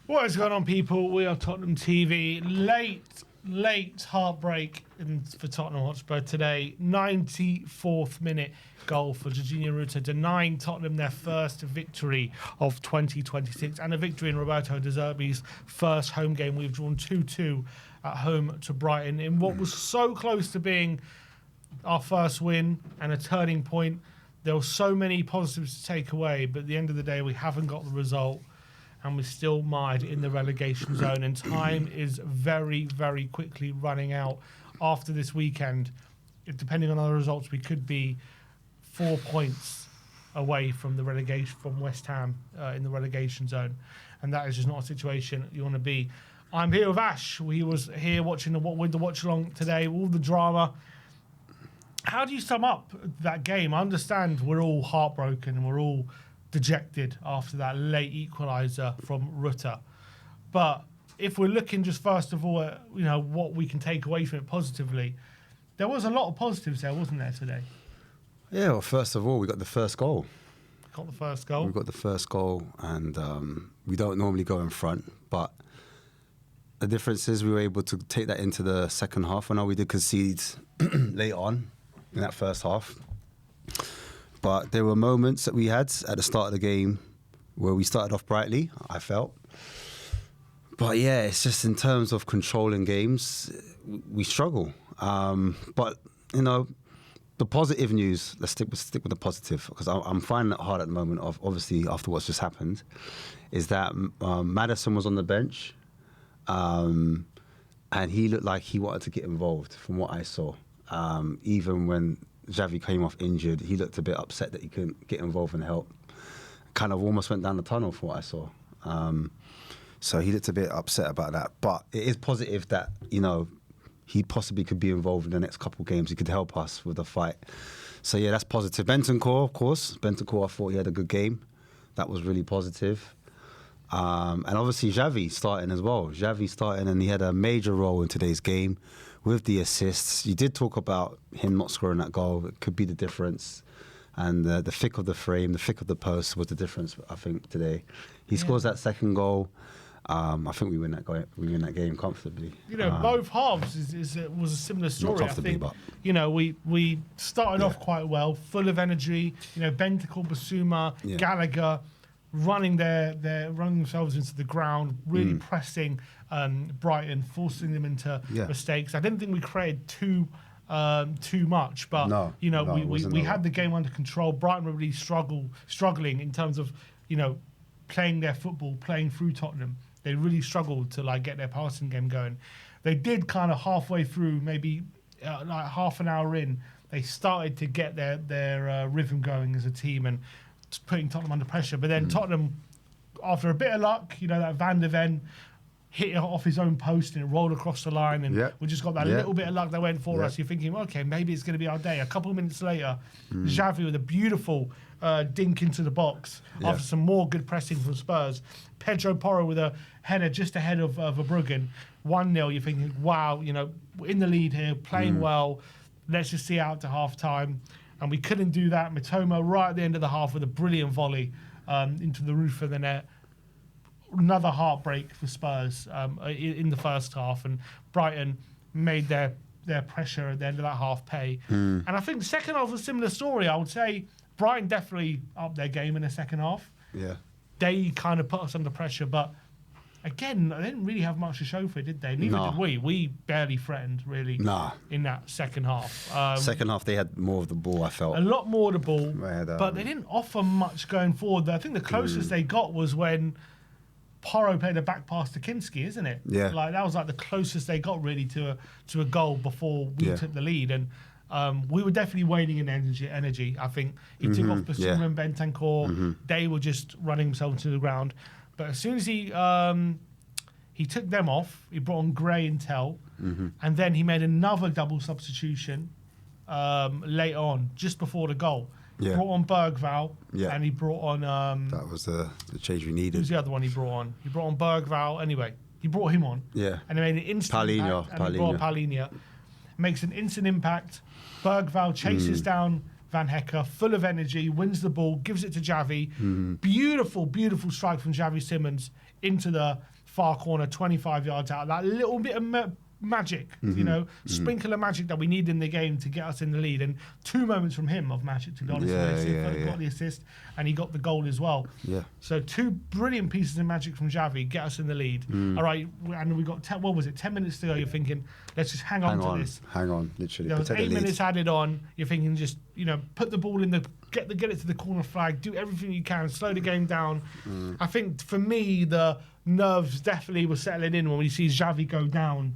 What is going on, people? We are Tottenham TV. Late heartbreak for Tottenham Hotspur today. 94th minute goal for Jorginho Rutter, denying Tottenham their first victory of 2026 and a victory in Roberto De Zerbi's first home game. We've drawn 2-2 at home to Brighton in what was so close to being our first win and a turning point. There were so many positives to take away, but at the end of the day, we haven't got the result. And we're still mired in the relegation zone. And time is very, very quickly running out after this weekend. Depending on other results, we could be 4 points away from the relegation, from West Ham in the relegation zone. And that is just not a situation you want to be. I'm here with Ash. We was here watching the watch along today, all the drama. How do you sum up that game? I understand we're all heartbroken and we're all dejected after that late equaliser from Rutter. But if we're looking just first of all at, what we can take away from it positively, there was a lot of positives there, wasn't there, today? Yeah, well, first of all, we got the first goal. We got the first goal, and we don't normally go in front, but the difference is we were able to take that into the second half. I know we did concede late on in that first half, but there were moments that we had at the start of the game where we started off brightly, I felt. But yeah, it's just in terms of controlling games, we struggle. But, the positive news, let's stick with the positive, because I'm finding it hard at the moment, obviously after what's just happened, is that Maddison was on the bench, and he looked like he wanted to get involved from what I saw. Even when Xavi came off injured, he looked a bit upset that he couldn't get involved and help. Kind of almost went down the tunnel from what I saw. So he looked a bit upset about that. But it is positive that, he possibly could be involved in the next couple of games. He could help us with the fight. So yeah, that's positive. Bentancur, of course. Bentancur, I thought he had a good game. That was really positive. And obviously Xavi starting as well. Xavi starting, and he had a major role in today's game with the assists. You did talk about him not scoring that goal. It could be the difference. And the thick of the frame, the thick of the post was the difference, I think, today. He scores that second goal. I think we win that game comfortably. Both halves was a similar story. Not comfortably, I think, we started off quite well, full of energy. Bentancur, Basuma, Gallagher running themselves into the ground, really pressing Brighton, forcing them into mistakes. I didn't think we created too much, but we had the game under control. Brighton were really struggling in terms of playing their football, playing through Tottenham. They really struggled to get their passing game going. They did kind of halfway through, maybe half an hour in, they started to get their rhythm going as a team and putting Tottenham under pressure. But then Tottenham, after a bit of luck, that Van der Ven hit it off his own post and it rolled across the line, and we just got that little bit of luck that went for us. You're thinking, okay, maybe it's going to be our day. A couple of minutes later, Xavi with a beautiful dink into the box after some more good pressing from Spurs. Pedro Porro with a header just ahead of Verbruggen. 1-0, you're thinking, wow, we're in the lead here, playing well. Let's just see out to half-time. And we couldn't do that. Mitoma right at the end of the half with a brilliant volley into the roof of the net. Another heartbreak for Spurs in the first half, and Brighton made their pressure at the end of that half pay. And I think the second half was a similar story. I would say Brighton definitely upped their game in the second half. Yeah, they kind of put us under pressure, but again, they didn't really have much to show for it, did they? Neither did we. We barely threatened, really, in that second half. Second half, they had more of the ball, I felt. A lot more of the ball, but they didn't offer much going forward. I think the closest they got was when Porro played a back pass to Kinski, isn't it? Yeah. That was the closest they got, really, to a goal before we took the lead. And we were definitely waning in energy. I think he took off Basuma and Bentancur. They were just running themselves to the ground. But as soon as he took them off, he brought on Gray and Tell, and then he made another double substitution later on, just before the goal. Yeah. Brought on Bergvall, and he brought on... that was the change we needed. Who's the other one he brought on? He brought on Bergvall. Anyway, he brought him on. Yeah. And he made an instant impact. And he brought Palhinha. Makes an instant impact. Bergvall chases down Van Hecke, full of energy, wins the ball, gives it to Xavi. Beautiful, beautiful strike from Xavi Simons into the far corner, 25 yards out. That little bit of magic, you know, sprinkle of magic that we need in the game to get us in the lead. And 2 moments from him of magic, to be honest. He got the assist and he got the goal as well. Yeah. So 2 brilliant pieces of magic from Xavi get us in the lead. All right, and we got 10 minutes to go. You're thinking, let's just hang on to this. Hang on, literally. There was 8 minutes added on. You're thinking, just, you know, put the ball in the get it to the corner flag, do everything you can, slow the game down. I think for me the nerves definitely were settling in when we see Xavi go down.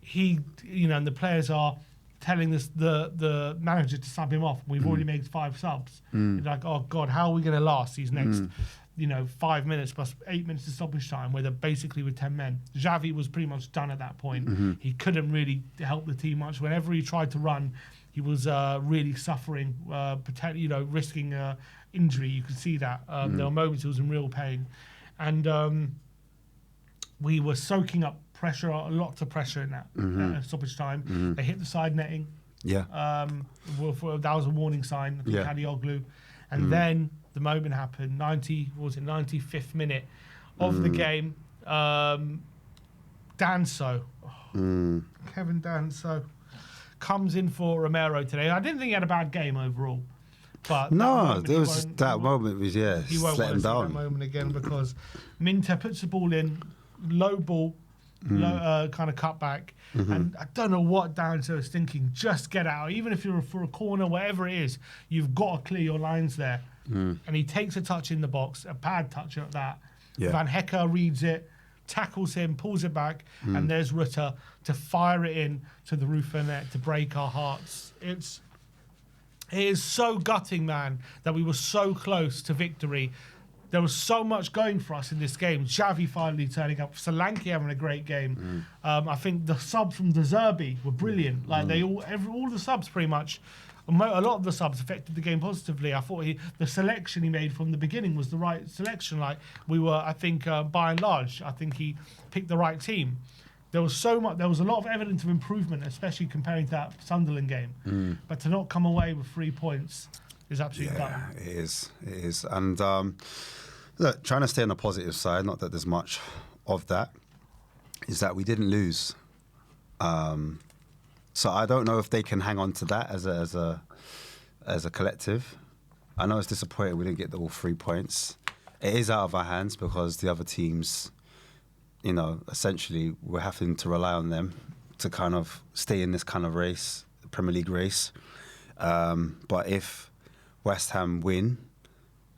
He, you know, and the players are telling the manager to sub him off. We've already made 5 subs. You're like, oh God, how are we going to last these next, you know, 5 minutes plus 8 minutes of stoppage time, where they're basically with 10 men. Xavi was pretty much done at that point. He couldn't really help the team much. Whenever he tried to run, he was really suffering, you know, risking injury. You could see that. There were moments he was in real pain. And we were soaking up pressure, lots of pressure in that stoppage time. They hit the side netting. Yeah. That was a warning sign from Kadioglu. And then the moment happened, 95th minute of the game. Danso. Kevin Danso comes in for Romero today. I didn't think he had a bad game overall. But no, there was that moment was he won't let him down. That moment again, because Minter puts the ball in, low ball, kind of cut back, and I don't know what Danso is thinking. Just get out, even if you're for a corner, whatever it is, you've got to clear your lines there. And he takes a touch in the box, a bad touch at that. Van Hecker reads it, tackles him, pulls it back, and there's Rutter to fire it in to the roof of the net to break our hearts. It is so gutting, man, that we were so close to victory. There was so much going for us in this game. Xavi finally turning up, Solanke having a great game. I think the subs from De Zerbi were brilliant. Like all the subs pretty much, a lot of the subs affected the game positively. I thought the selection he made from the beginning was the right selection. Like we were, I think, by and large, I think he picked the right team. There was a lot of evidence of improvement, especially comparing to that Sunderland game. But to not come away with 3 points is absolutely gutting. It is. And look, trying to stay on the positive side, not that there's much of that, is that we didn't lose. So I don't know if they can hang on to that as a collective. I know it's disappointing we didn't get all 3 points. It is out of our hands because the other teams, you know, essentially we're having to rely on them to kind of stay in this kind of race, the Premier League race. But if West Ham win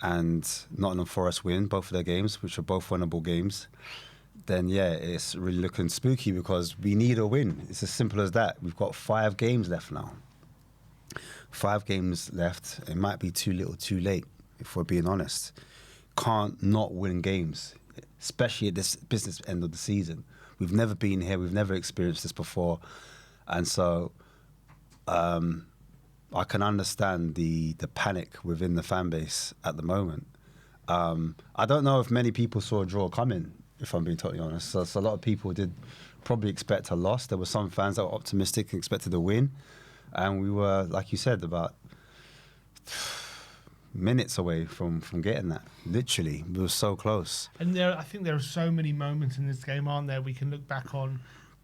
and Nottingham Forest win both of their games, which are both winnable games, then it's really looking spooky because we need a win. It's as simple as that. We've got 5 games left now. 5 games left. It might be too little, too late, if we're being honest. Can't not win games, especially at this business end of the season. We've never been here. We've never experienced this before. And so I can understand the panic within the fan base at the moment. I don't know if many people saw a draw coming, if I'm being totally honest. So a lot of people did probably expect a loss. There were some fans that were optimistic and expected a win. And we were, like you said, about minutes away from getting that. Literally, we were so close. And I think there are so many moments in this game, aren't there, we can look back on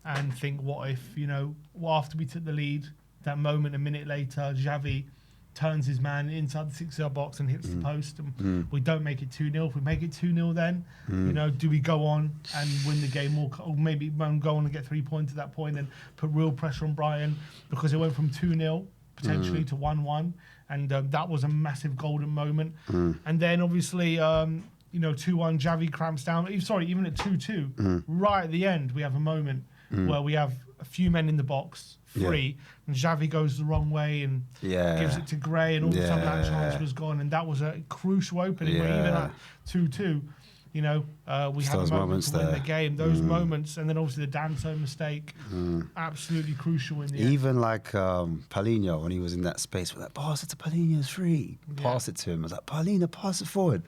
and think, what if, you know, after we took the lead, that moment a minute later, Xavi turns his man inside the 6-yard box and hits the post, and we don't make it 2-0. If we make it 2-0 then, you know, do we go on and win the game, or maybe go on and get 3 points at that point and put real pressure on Brighton, because it went from 2-0 potentially to 1-1, and that was a massive golden moment. And then obviously, you know, 2-1, Xavi cramps down. Sorry, even at 2-2, right at the end, we have a moment where we have a few men in the box, free, and Xavi goes the wrong way and gives it to Gray, and all of a sudden that chance was gone, and that was a crucial opening where even at 2-2, you know, we had a moment to win the game. Those moments, and then obviously the Danso mistake, absolutely crucial in the end. Even like Paulinho, when he was in that space, we're like, pass it to Paulinho, it's free. Pass it to him. I was like, Paulinho, pass it forward.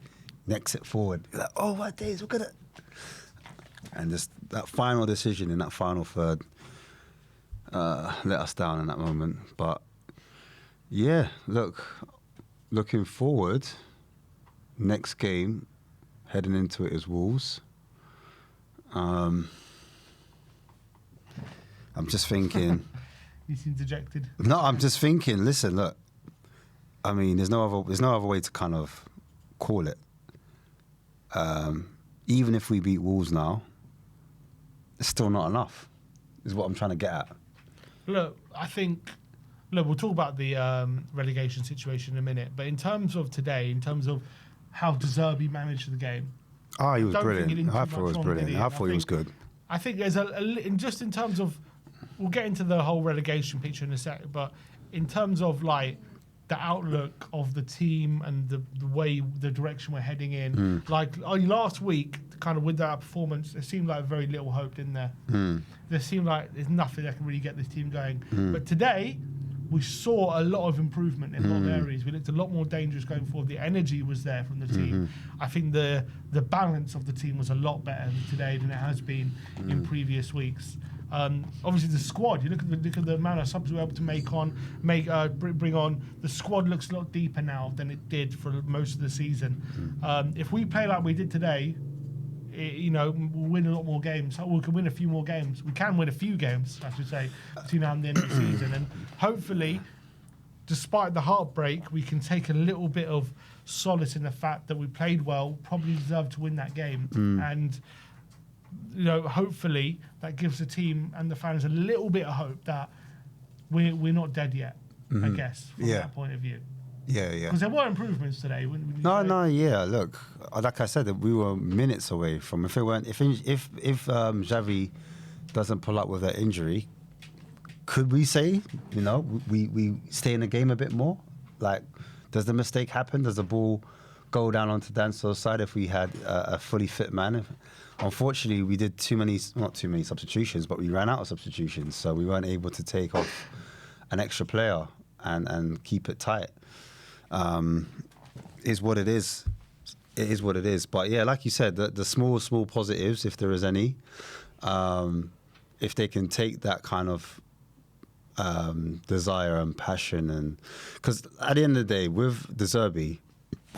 Next it forward. You're like, oh my days, we're going to... And just that final decision in that final third let us down in that moment. But yeah, looking forward, next game, heading into it is Wolves. I'm just thinking. You seem dejected. No, I'm just thinking. Listen, look. I mean, there's no other way to kind of call it. Even if we beat Wolves now, it's still not enough. Is what I'm trying to get at. Look, I think. Look, we'll talk about the relegation situation in a minute. But in terms of today, in terms of how De Zerbi managed the game, he was brilliant. I thought it was brilliant. I thought he was good. I think there's just in terms of, we'll get into the whole relegation picture in a sec, but in terms of like the outlook of the team and the way, the direction we're heading in, like last week, kind of with that performance, it seemed like very little hope, didn't there? There seemed like there's nothing that can really get this team going. But today, we saw a lot of improvement in a lot of areas. We looked a lot more dangerous going forward. The energy was there from the team. I think the balance of the team was a lot better today than it has been in previous weeks. Obviously, the squad. You look at the amount of subs we were able to bring on. The squad looks a lot deeper now than it did for most of the season. If we play like we did today, we'll win a lot more games. We can win a few more games. We can win a few games, I should say, between now and the end of the season. And hopefully, despite the heartbreak, we can take a little bit of solace in the fact that we played well, probably deserved to win that game. And, hopefully that gives the team and the fans a little bit of hope that we're not dead yet, I guess, from that point of view. Yeah. Because there were improvements today. Yeah. Look, like I said, we were minutes away from. If Xavi doesn't pull up with that injury, could we say, we stay in the game a bit more? Like, does the mistake happen? Does the ball go down onto Danso's side if we had a fully fit man? Unfortunately, we did not too many substitutions, but we ran out of substitutions, so we weren't able to take off an extra player and keep it tight. Is what it is. It is what it is. But yeah, like you said, the small positives, if there is any, if they can take that kind of desire and passion, and because at the end of the day, with De Zerbi,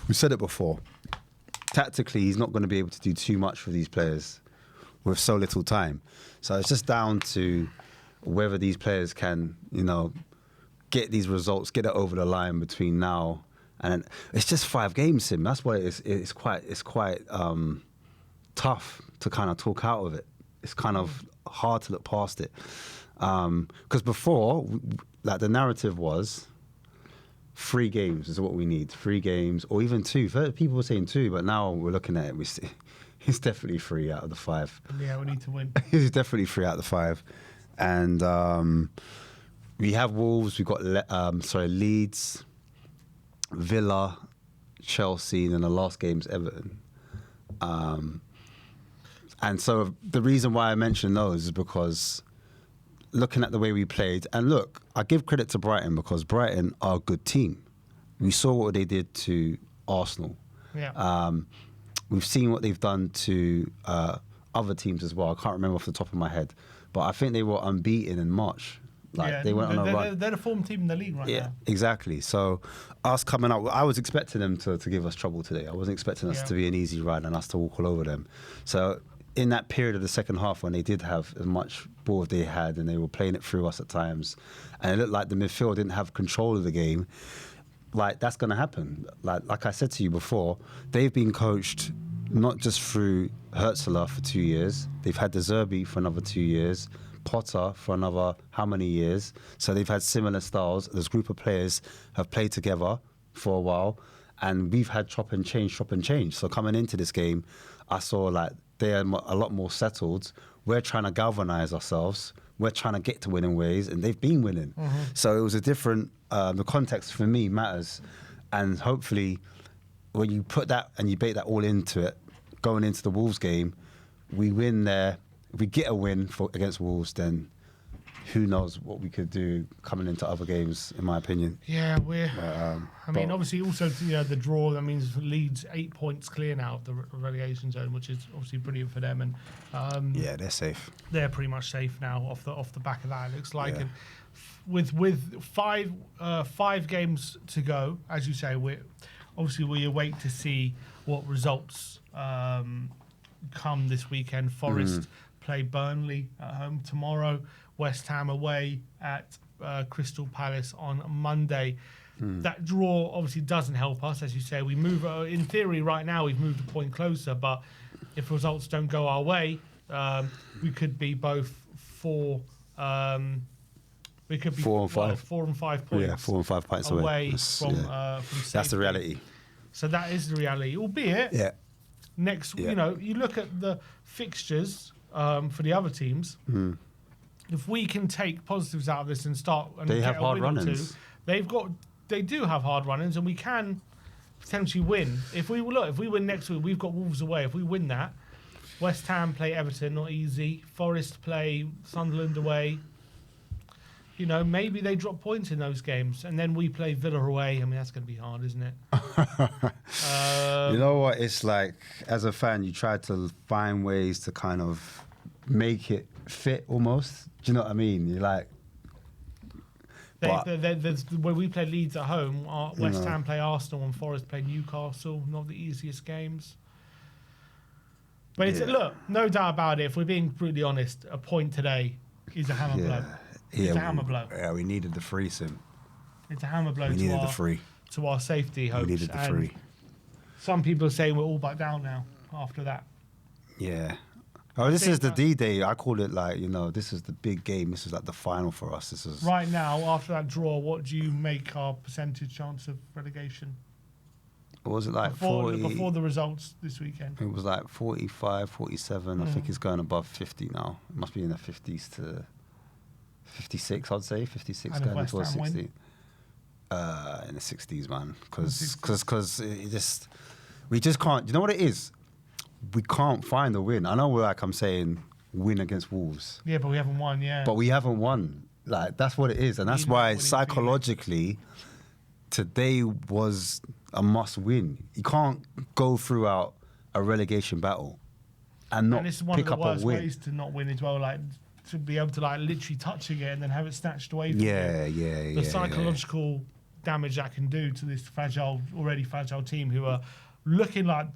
we said it before, tactically he's not going to be able to do too much for these players with so little time. So it's just down to whether these players can, get these results, get it over the line between now and it's just 5 games, Sim. That's why it's quite tough to kind of talk out of it. It's kind of hard to look past it. Because before, like the narrative was 3 games is what we need. 3 games, or even 2. People were saying 2, but now we're looking at it. We see it's definitely 3 out of the 5. Yeah, we need to win. It's definitely 3 out of the 5, and we have Wolves. We've got Leeds, Villa, Chelsea, and then the last game's Everton. And so the reason why I mention those is because looking at the way we played, and look, I give credit to Brighton because Brighton are a good team. We saw what they did to Arsenal. Yeah. We've seen what they've done to other teams as well. I can't remember off the top of my head, but I think they were unbeaten in March. They went on a run. They're the form team in the league right now. Yeah, exactly. So us coming up, I was expecting them to give us trouble today. I wasn't expecting us to be an easy ride and us to walk all over them. So in that period of the second half when they did have as much ball as they had and they were playing it through us at times, and it looked like the midfield didn't have control of the game, like that's going to happen. Like I said to you before, they've been coached not just through Hertzler for 2 years. They've had De Zerbi for another 2 years, Potter for another how many years. So they've had similar styles. This group of players have played together for a while, and we've had chop and change. So coming into this game, I saw like they are a lot more settled. We're trying to galvanise ourselves. We're trying to get to winning ways, and they've been winning. So it was a different, the context for me matters. And hopefully when you put that and you bake that all into it, going into the Wolves game, we win there. If we get a win against Wolves, then who knows what we could do coming into other games, in my opinion. Yeah, obviously also the draw, that means Leeds 8 points clear now of the relegation zone, which is obviously brilliant for them. And yeah, they're safe. They're pretty much safe now off the back of that, it looks like. Yeah. And with five games to go, as you say, we await to see what results come this weekend. Forest play Burnley at home tomorrow. West Ham away at Crystal Palace on Monday. That draw obviously doesn't help us, as you say. We move, in theory, right now we've moved a point closer, but if results don't go our way, we could be both four. We could be 4 and 5. 4 and 5 points. Yeah, 4 and 5 points away from that's safety. the reality. So that is the reality. Albeit, next, you know, you look at the fixtures for the other teams. If we can take positives out of this and start and they get have a hard win or two, run-ins. They do have hard run-ins, and we can potentially win. If we win next week, we've got Wolves away. If we win that, West Ham play Everton, not easy. Forest play Sunderland away. You know, maybe they drop points in those games, and then we play Villa away. I mean, that's going to be hard, isn't it? You know what? It's like, as a fan, you try to find ways to kind of make it fit almost. Do you know what I mean? You're like... When we play Leeds at home, West Ham play Arsenal and Forest play Newcastle. Not the easiest games. But it's, look, no doubt about it. If we're being brutally honest, a point today is a hammer blow. It's a hammer blow. Yeah, we needed the free, Sim. It's a hammer blow to our safety hopes. We needed the free. Some people are saying we're all back down now after that. Yeah. Oh, this is the D-Day. I call it like, you know, this is the big game. This is like the final for us. This is right now, after that draw, what do you make our percentage chance of relegation? What was it like? Before the results this weekend? It was like 45, 47. I think it's going above 50 now. It must be in the 50s to 56, I'd say. 56 going towards 60. In the 60s, man. Because we just can't. You know what it is? We can't find a win. I know, like I'm saying, win against Wolves. Yeah, but we haven't won, But we haven't won. Like, that's what it is. And that's why psychologically, today was a must win. You can't go throughout a relegation battle and not pick up a win. And it's one of the worst ways to not win as well, like to be able to like literally touching it and then have it snatched away from you. The psychological damage that can do to this already fragile team who are looking like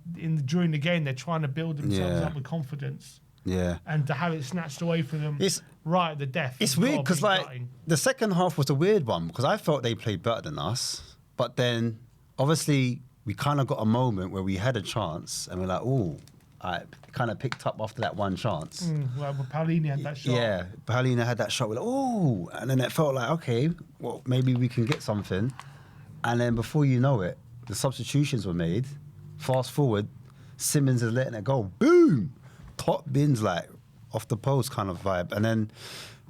during the game they're trying to build themselves up with confidence. Yeah. And to have it snatched away from them right at the death. It's weird because like the second half was a weird one because I felt they played better than us. But then obviously we kind of got a moment where we had a chance and we're like, oh, I kind of picked up after that one chance. Well, Paulini had that shot. Yeah, Paulini had that shot. We're like, oh, and then it felt like, okay, well, maybe we can get something. And then before you know it, the substitutions were made. Fast forward, Simmons is letting it go. Boom! Top bins, like, off the post kind of vibe. And then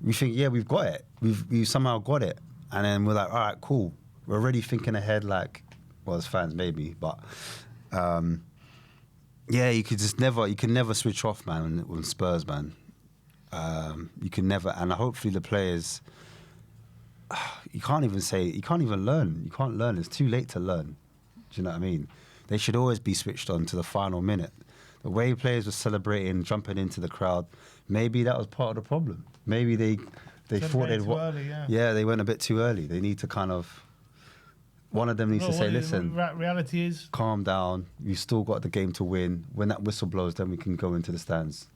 we think, yeah, we've got it. We've somehow got it. And then we're like, all right, cool. We're already thinking ahead, like, well, as fans maybe, but yeah, you can never switch off, man, on Spurs, man. You can never, and hopefully the players, you can't even learn. You can't learn. It's too late to learn. Do you know what I mean? They should always be switched on to the final minute. The way players were celebrating, jumping into the crowd, maybe that was part of the problem. Maybe they thought they'd they went a bit too early. They need to kind of, one of them needs to say, listen, reality is, calm down. You've still got the game to win. When that whistle blows, then we can go into the stands.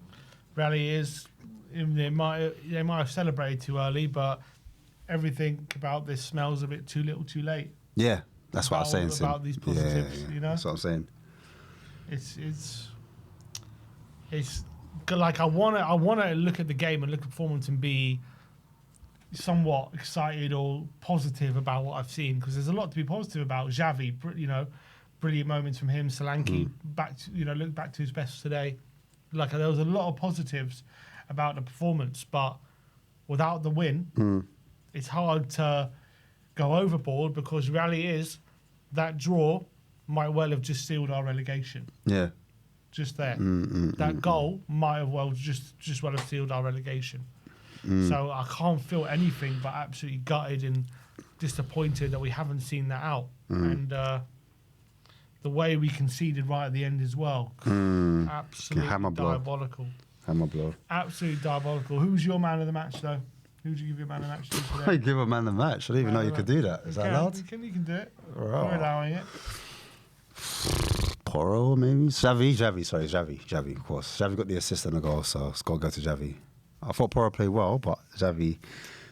Reality is, they might have celebrated too early, but everything about this smells a bit too little, too late. Yeah. That's what I'm saying. About these positives, you know. That's what I'm saying. It's like I wanna look at the game and look at performance and be somewhat excited or positive about what I've seen because there's a lot to be positive about. Xavi, you know, brilliant moments from him. Solanke look back to his best today. Like there was a lot of positives about the performance, but without the win, it's hard to go overboard because reality is that draw might well have just sealed our relegation. Yeah. Just there. That goal might have well just well have sealed our relegation. So I can't feel anything but absolutely gutted and disappointed that we haven't seen that out. And the way we conceded right at the end as well. Absolutely diabolical. Hammer blow. Absolutely diabolical. Who's your man of the match though? Who would you give your man of the match to today? I give a man of the match. I didn't even know you could do that. Is that allowed? You can do it. Right. We're allowing it. Porro, maybe? Xavi, of course. Xavi got the assist and the goal, so it's got to go to Xavi. I thought Porro played well, but Xavi,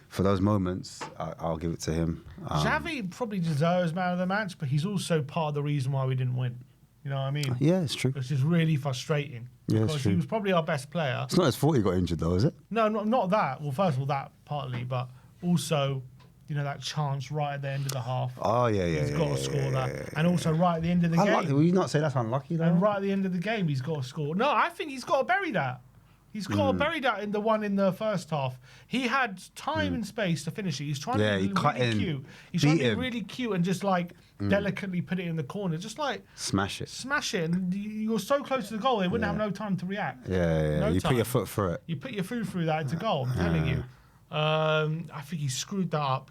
for those moments, I'll give it to him. Xavi probably deserves man of the match, but he's also part of the reason why we didn't win. You know what I mean? Yeah, it's true. Which is really frustrating. Yeah, because it's true. he was probably our best player. It's not his fault he got injured, though, is it? No, not that. Well, first of all, that partly, but also, you know, that chance right at the end of the half. Oh, yeah. He's got to score that. And also right at the end of the game. Will you not say that's unlucky, though? And right at the end of the game, he's got to score. No, I think he's got to bury that. He's got to bury that in the one in the first half. He had time and space to finish it. He's trying to be really cute. He's trying to be really cute and just like delicately put it in the corner. Just like smash it. And you were so close to the goal, they wouldn't have no time to react. Yeah. No You time. put your foot through it. You put your foot through that into goal, I'm telling you. I think he screwed that up.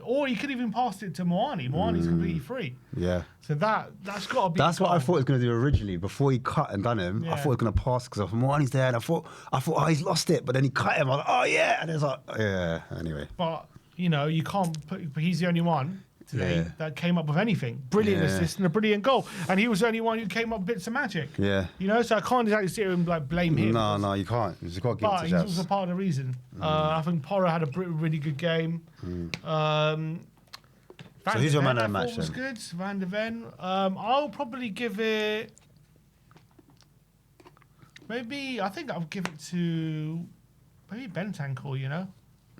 Or he could even passed it to Moani. Moani's completely free. Yeah. So that's got to be. That's what I thought he was going to do originally. Before he cut and done him, I thought he was going to pass because Moani's there, and I thought, oh, he's lost it. But then he cut him. I was like, oh yeah, and it's like, yeah. Anyway. But you know, you can't put. He's the only one today that came up with anything. Brilliant assist and a brilliant goal, and he was the only one who came up with bits of magic. Yeah. You know, so I can't exactly sit here and like blame him. No, you can't. You've got to give it to he's Jazz. also part of the reason. I think Porro had a really good game. So who's your man of the match? Was good. Van de Ven. I'll probably give it. I think I'll give it to maybe Bentancur. You know,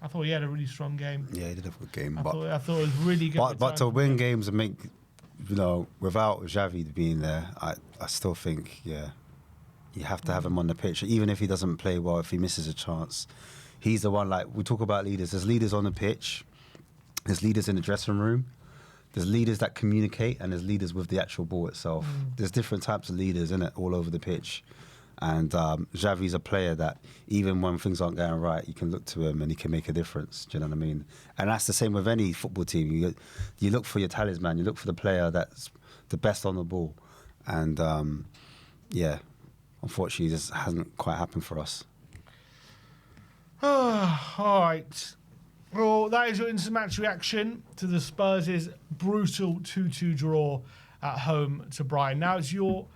I thought he had a really strong game. Yeah, he did have a good game. I thought it was really good. But to win games and make, you know, without Xavi being there, I still think, you have to have him on the pitch. Even if he doesn't play well, if he misses a chance, he's the one, like, we talk about leaders. There's leaders on the pitch. There's leaders in the dressing room. There's leaders that communicate, and there's leaders with the actual ball itself. There's different types of leaders, innit, all over the pitch. And Xavi's a player that even when things aren't going right, you can look to him and he can make a difference. Do you know what I mean? And that's the same with any football team. You look for your talisman. You look for the player that's the best on the ball. And unfortunately, this hasn't quite happened for us. All right. Well, that is your instant match reaction to the Spurs' brutal 2-2 draw at home to Brighton. Now it's your